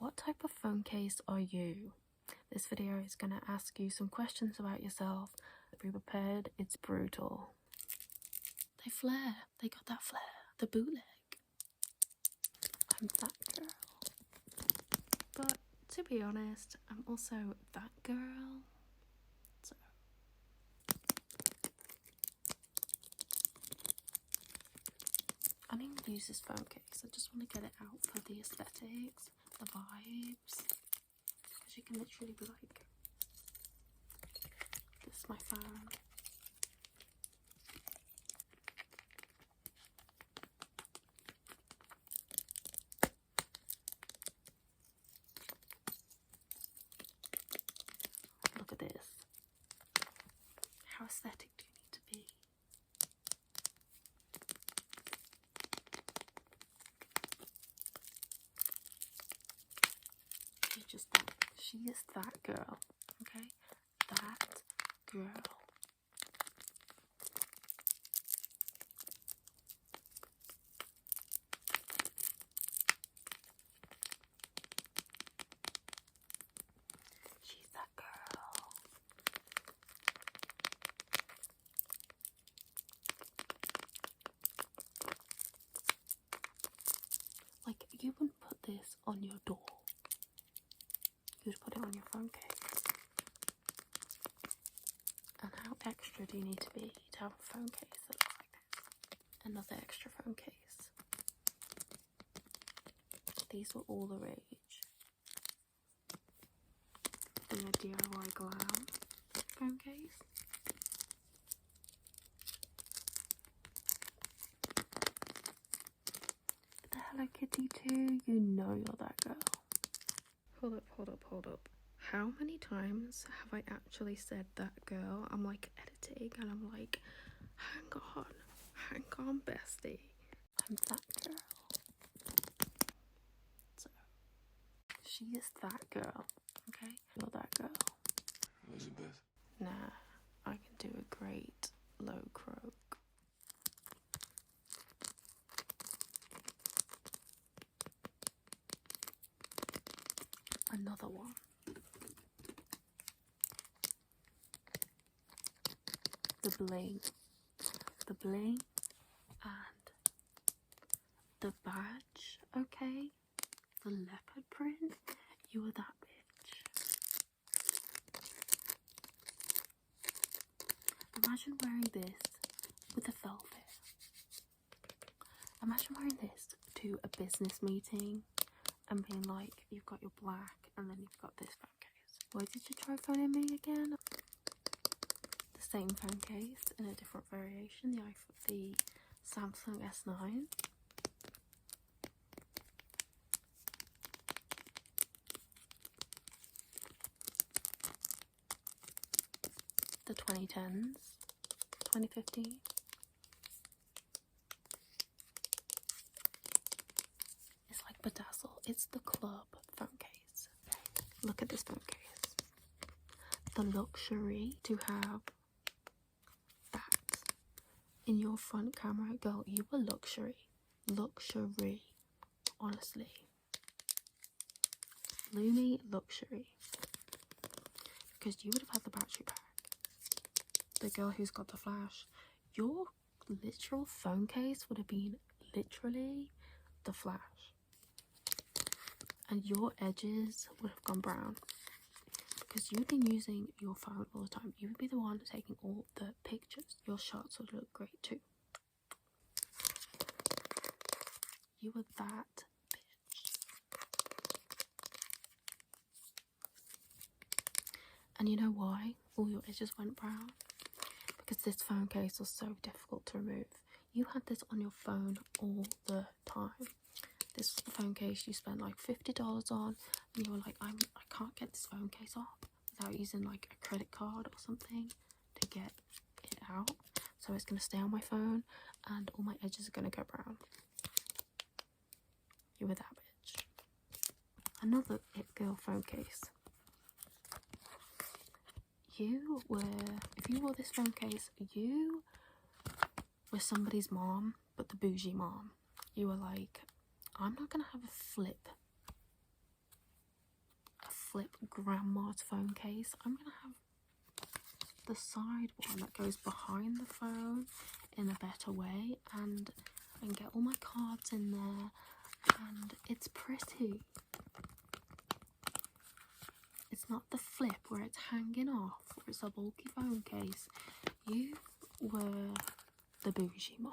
What type of phone case are you? This video is going to ask you some questions about yourself. Be prepared, it's brutal. They flare. They got that flare. The bootleg. I'm that girl. But to be honest, I'm also that girl. So I didn't even use this phone case. I just want to get it out for the aesthetics, the vibes. Because you can literally be like, this is my phone. Look at this. How aesthetic do you need to be? She's just that. She is that girl. Okay? That girl. She's that girl. Like, you wouldn't put this on your door. You would put it on your phone case. And how extra do you need to be to have a phone case that looks like this? Another extra phone case. These were all the rage. The DIY glam phone case. The Hello Kitty too. You know you're that girl. Hold up. How many times have I actually said that girl? I'm like editing and I'm like, hang on, bestie. I'm that girl. So, she is that girl, okay? You're that girl. Elizabeth. Nah, I can do a great low croak. Another one. The bling and the badge, okay? The leopard print, you were that bitch. Imagine wearing this with a velvet. Imagine wearing this to a business meeting and being like, you've got your black and then you've got this phone case. Why did you try phoning me again? The same phone case in a different variation, the Samsung S9. The 2010s, 2015. It's like bedazzle. It's the club phone case. Look at this phone case. The luxury to have that in your front camera, girl. You were luxury, honestly. Lumi luxury, because you would have had the battery pack. The girl who's got the flash, your literal phone case would have been literally the flash, and your edges would have gone brown because you've been using your phone all the time. You would be the one taking all the pictures. Your shots would look great too. You were that bitch. And you know why all your edges went brown? Because this phone case was so difficult to remove. You had this on your phone all the time. This was the phone case you spent like $50 on, and you were like, I can't get this phone case off without using like a credit card or something to get it out. So it's going to stay on my phone and all my edges are going to go brown. You were that bitch. Another It Girl phone case. If you wore this phone case, you were somebody's mom, but the bougie mom. You were like, I'm not gonna have a flip flip grandma's phone case. I'm gonna have the side one that goes behind the phone in a better way, and I can get all my cards in there, and it's pretty. It's not the flip where it's hanging off, or it's a bulky phone case. You were the bougie mom.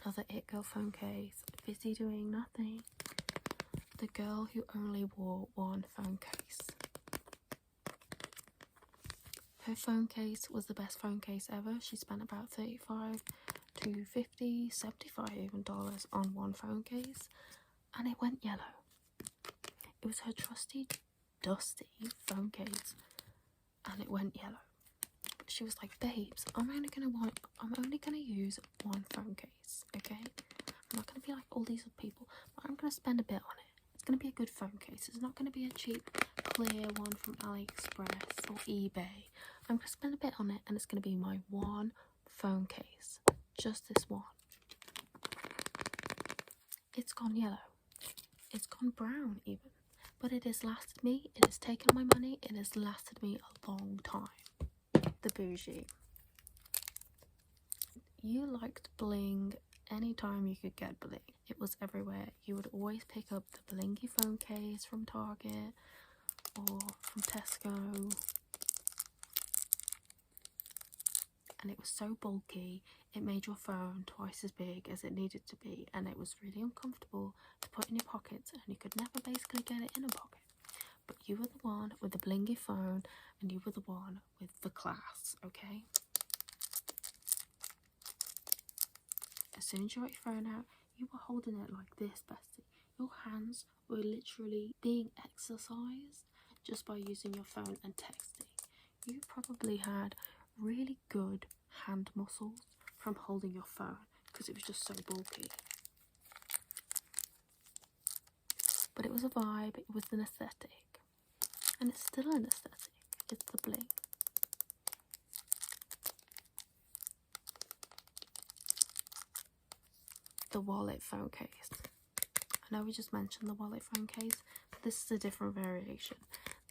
Another It Girl phone case, busy doing nothing. The girl who only wore one phone case. Her phone case was the best phone case ever. She spent about $35 to $50, $75 even dollars on one phone case, and it went yellow. It was her trusty, dusty phone case, and it went yellow. She was like, babes, I'm only gonna use one phone case, okay? I'm not gonna be like all these other people, but I'm gonna spend a bit on it. It's gonna be a good phone case. It's not gonna be a cheap, clear one from AliExpress or eBay. I'm gonna spend a bit on it, and it's gonna be my one phone case. Just this one. It's gone yellow. It's gone brown even. But it has lasted me. It has taken my money. It has lasted me a long time. The bougie. You liked bling anytime you could get bling. It was everywhere. You would always pick up the blingy phone case from Target or from Tesco. And it was so bulky, it made your phone twice as big as it needed to be, and it was really uncomfortable to put in your pockets, and you could never basically get it in a pocket. But you were the one with the blingy phone, and you were the one with the class, okay? As soon as you got your phone out, you were holding it like this, bestie. Your hands were literally being exercised just by using your phone and texting. You probably had really good hand muscles from holding your phone because it was just so bulky. But it was a vibe, it was an aesthetic, and it's still an aesthetic. It's the bling. The wallet phone case. I know we just mentioned the wallet phone case, but this is a different variation.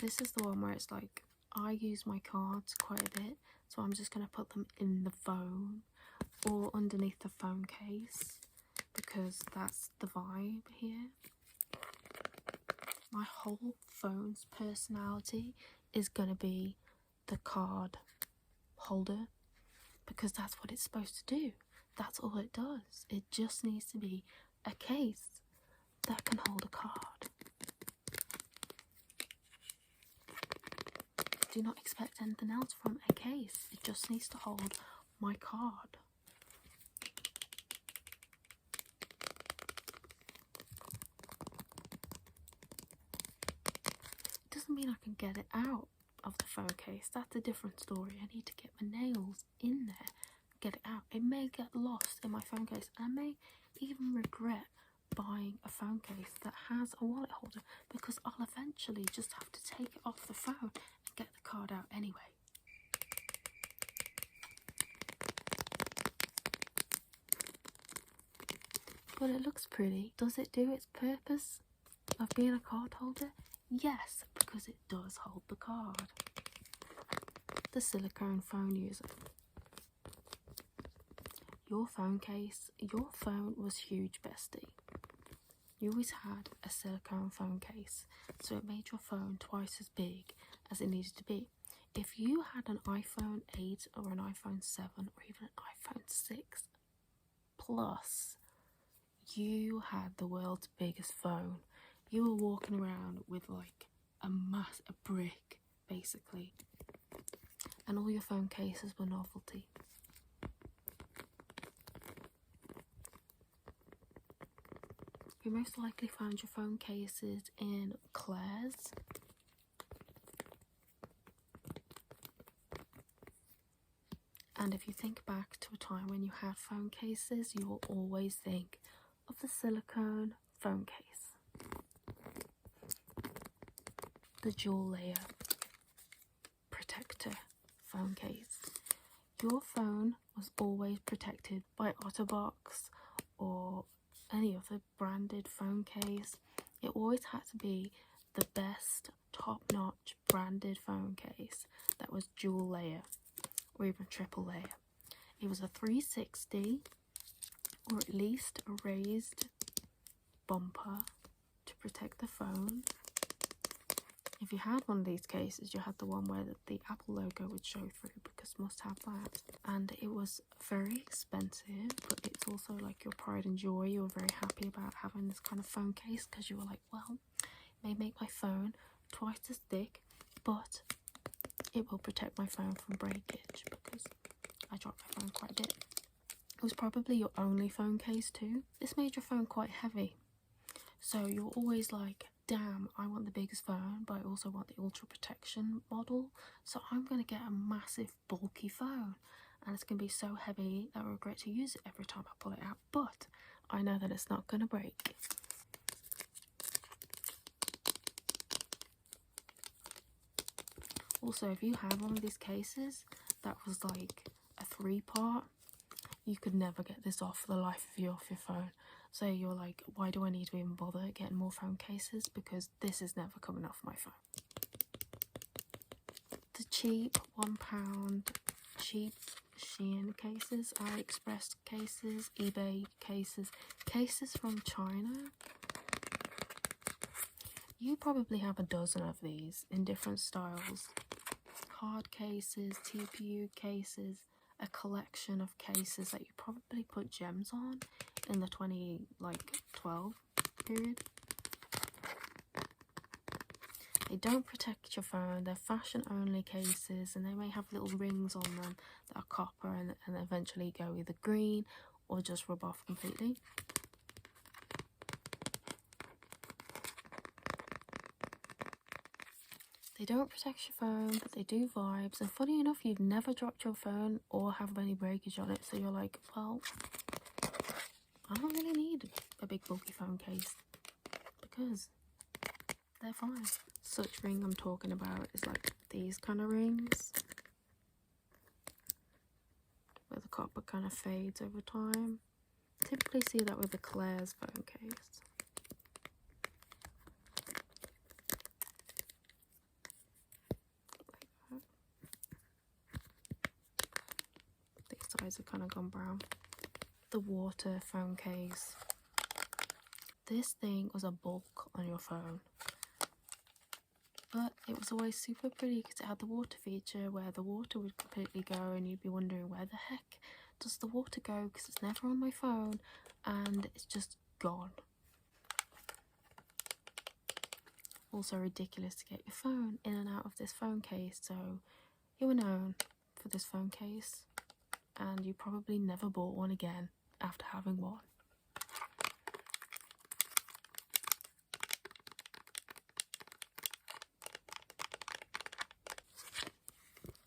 This is the one where it's like, I use my cards quite a bit, so I'm just going to put them in the phone or underneath the phone case because that's the vibe here. My whole phone's personality is going to be the card holder because that's what it's supposed to do. That's all it does. It just needs to be a case that can hold a card. Do not expect anything else from a case. It just needs to hold my card. It doesn't mean I can get it out of the phone case. That's a different story. I need to get my nails in there, get it out. It may get lost in my phone case. I may even regret buying a phone case that has a wallet holder because I'll eventually just have to take it off the phone and get the card out anyway. But it looks pretty. Does it do its purpose of being a card holder? Yes, because it does hold the card. The silicone phone user. Your phone case, your phone was huge, bestie. You always had a silicone phone case, so it made your phone twice as big as it needed to be. If you had an iPhone 8 or an iPhone 7 or even an iPhone 6 Plus, you had the world's biggest phone. You were walking around with like a brick, basically. And all your phone cases were novelty. You most likely found your phone cases in Claire's. And if you think back to a time when you had phone cases, you will always think of the silicone phone case. The dual layer protector phone case. Your phone was always protected by OtterBox or any other branded phone case. It always had to be the best, top-notch branded phone case that was dual layer or even triple layer. It was a 360 or at least a raised bumper to protect the phone. If you had one of these cases, you had the one where the Apple logo would show through, because must have that. And it was very expensive, but it's also like your pride and joy. You were very happy about having this kind of phone case, because you were like, well, it may make my phone twice as thick, but it will protect my phone from breakage, because I drop my phone quite a bit. It was probably your only phone case too. This made your phone quite heavy, so you're always like, damn, I want the biggest phone, but I also want the ultra protection model, so I'm going to get a massive bulky phone, and it's going to be so heavy that I regret to use it every time I pull it out, but I know that it's not going to break. Also, if you have one of these cases that was like a 3-part, you could never get this off for the life of you off your phone. So you're like, why do I need to even bother getting more phone cases? Because this is never coming off my phone. The cheap £1 cheap Shein cases, AliExpress cases, eBay cases, cases from China. You probably have a dozen of these in different styles. Card cases, TPU cases, a collection of cases that you probably put gems on in the 2012 period. They don't protect your phone. They're fashion only cases, and they may have little rings on them that are copper and eventually go either green or just rub off completely. They don't protect your phone, but they do vibes. And funny enough, you've never dropped your phone or have any breakage on it. So you're like, well, I don't really need a big bulky phone case because they're fine. Such ring I'm talking about is like these kind of rings, where the copper kind of fades over time. Typically see that with the Claire's phone case. Have kind of gone brown. The water phone case. This thing was a bulk on your phone, but it was always super pretty because it had the water feature where the water would completely go and you'd be wondering, where the heck does the water go, because it's never on my phone and it's just gone. Also ridiculous to get your phone in and out of this phone case, so you were known for this phone case. And you probably never bought one again after having one.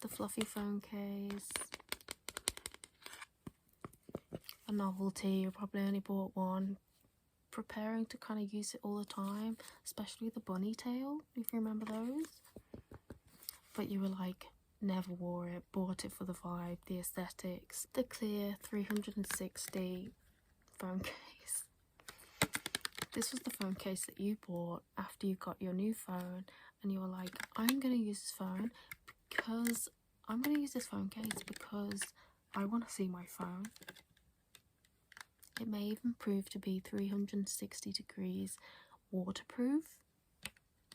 The fluffy phone case. A novelty, you probably only bought one. Preparing to kind of use it all the time, especially the bunny tail, if you remember those. But you were like, never wore it, bought it for the vibe, the aesthetics. The clear 360 phone case. This was the phone case that you bought after you got your new phone, and you were like, I'm going to use this phone because I want to see my phone. It may even prove to be 360 degrees waterproof.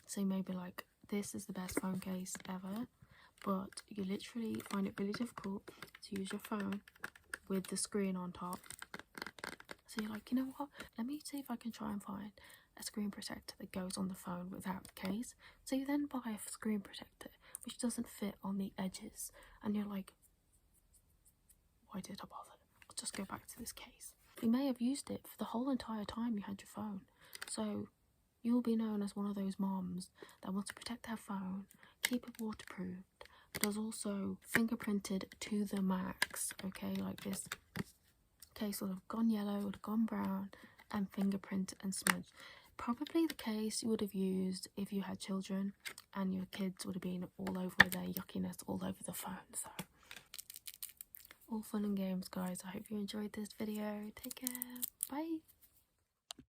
So you may be like, this is the best phone case ever. But you literally find it really difficult to use your phone with the screen on top. So you're like, you know what? Let me see if I can try and find a screen protector that goes on the phone without the case. So you then buy a screen protector which doesn't fit on the edges. And you're like, why did I bother? I'll just go back to this case. You may have used it for the whole entire time you had your phone. So you'll be known as one of those moms that wants to protect their phone, keep it waterproof, does also fingerprinted to the max, okay, like this case would have gone yellow, would have gone brown, and fingerprint and smudge. Probably the case you would have used if you had children and your kids would have been all over their yuckiness all over the phone. So all fun and games, guys. I hope you enjoyed this video. Take care. Bye.